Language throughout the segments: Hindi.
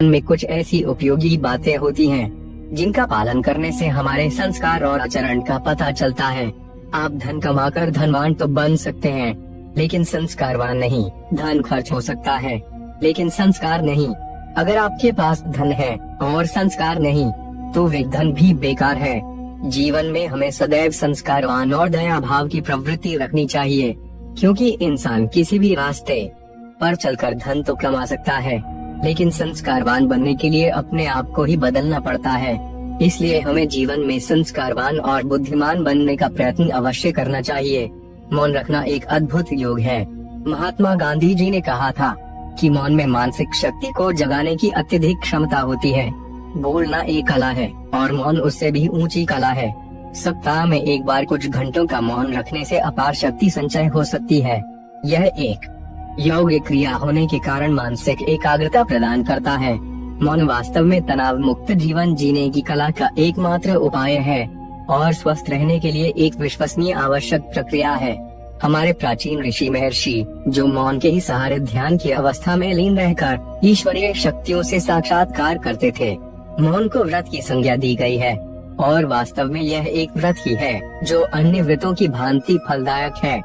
में कुछ ऐसी उपयोगी बातें होती हैं जिनका पालन करने से हमारे संस्कार और आचरण का पता चलता है। आप धन कमाकर धनवान तो बन सकते हैं, लेकिन संस्कारवान नहीं। धन खर्च हो सकता है, लेकिन संस्कार नहीं। अगर आपके पास धन है और संस्कार नहीं, तो वे धन भी बेकार है। जीवन में हमें सदैव संस्कारवान और दया भाव की प्रवृत्ति रखनी चाहिए, क्योंकि इंसान किसी भी रास्ते पर चलकर धन तो कमा सकता है, लेकिन संस्कारवान बनने के लिए अपने आप को ही बदलना पड़ता है। इसलिए हमें जीवन में संस्कारवान और बुद्धिमान बनने का प्रयत्न अवश्य करना चाहिए। मौन रखना एक अद्भुत योग है। महात्मा गांधी जी ने कहा था कि मौन में मानसिक शक्ति को जगाने की अत्यधिक क्षमता होती है। बोलना एक कला है और मौन उससे भी ऊंची कला है। सप्ताह में एक बार कुछ घंटों का मौन रखने से अपार शक्ति संचय हो सकती है। यह एक योग्य क्रिया होने के कारण मानसिक एकाग्रता प्रदान करता है। मौन वास्तव में तनाव मुक्त जीवन जीने की कला का एकमात्र उपाय है और स्वस्थ रहने के लिए एक विश्वसनीय आवश्यक प्रक्रिया है। हमारे प्राचीन ऋषि महर्षि जो मौन के ही सहारे ध्यान की अवस्था में लीन रहकर ईश्वरीय शक्तियों से साक्षात्कार करते थे। मौन को व्रत की संज्ञा दी गई है और वास्तव में यह एक व्रत ही है जो अन्य व्रतों की भांति फलदायक है।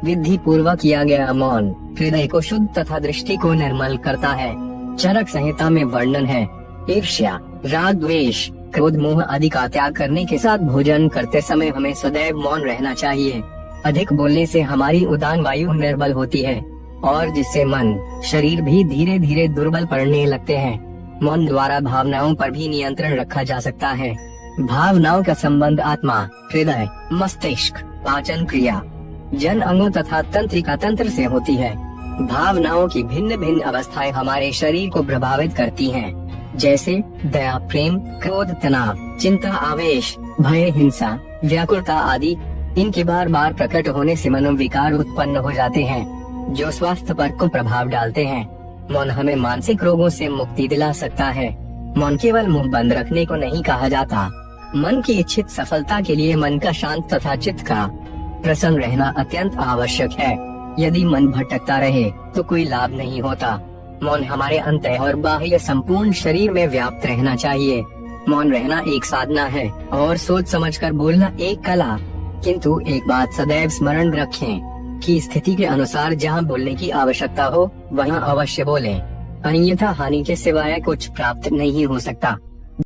विधि पूर्वक किया गया मौन हृदय को शुद्ध तथा दृष्टि को निर्मल करता है। चरक संहिता में वर्णन है, ईर्ष्या, राग, द्वेष, क्रोध, मोह आदि का त्याग करने के साथ भोजन करते समय हमें सदैव मौन रहना चाहिए। अधिक बोलने से हमारी उदान वायु निर्बल होती है और जिससे मन, शरीर भी धीरे धीरे दुर्बल पड़ने लगते हैं। मौन द्वारा भावनाओं पर भी नियंत्रण रखा जा सकता है। भावनाओं का संबंध आत्मा, हृदय, मस्तिष्क, पाचन क्रिया, जन अंगों तथा तंत्रिका तंत्र से होती है। भावनाओं की भिन्न भिन्न अवस्थाएं हमारे शरीर को प्रभावित करती हैं, जैसे दया, प्रेम, क्रोध, तनाव, चिंता, आवेश, भय, हिंसा, व्याकुलता आदि। इनके बार बार प्रकट होने से मनोविकार उत्पन्न हो जाते हैं, जो स्वास्थ्य पर को प्रभाव डालते हैं। मौन हमें मानसिक रोगों से मुक्ति दिला सकता है। मौन केवल मुंह बंद रखने को नहीं कहा जाता। मन की इच्छित सफलता के लिए मन का शांत तथा चित्त का प्रसन्न रहना अत्यंत आवश्यक है। यदि मन भटकता रहे तो कोई लाभ नहीं होता। मौन हमारे अंतः और बाह्य संपूर्ण शरीर में व्याप्त रहना चाहिए। मौन रहना एक साधना है और सोच समझकर बोलना एक कला। किंतु एक बात सदैव स्मरण रखें कि स्थिति के अनुसार जहाँ बोलने की आवश्यकता हो वहाँ अवश्य बोलें, अन्यथा हानि के सिवाय कुछ प्राप्त नहीं हो सकता।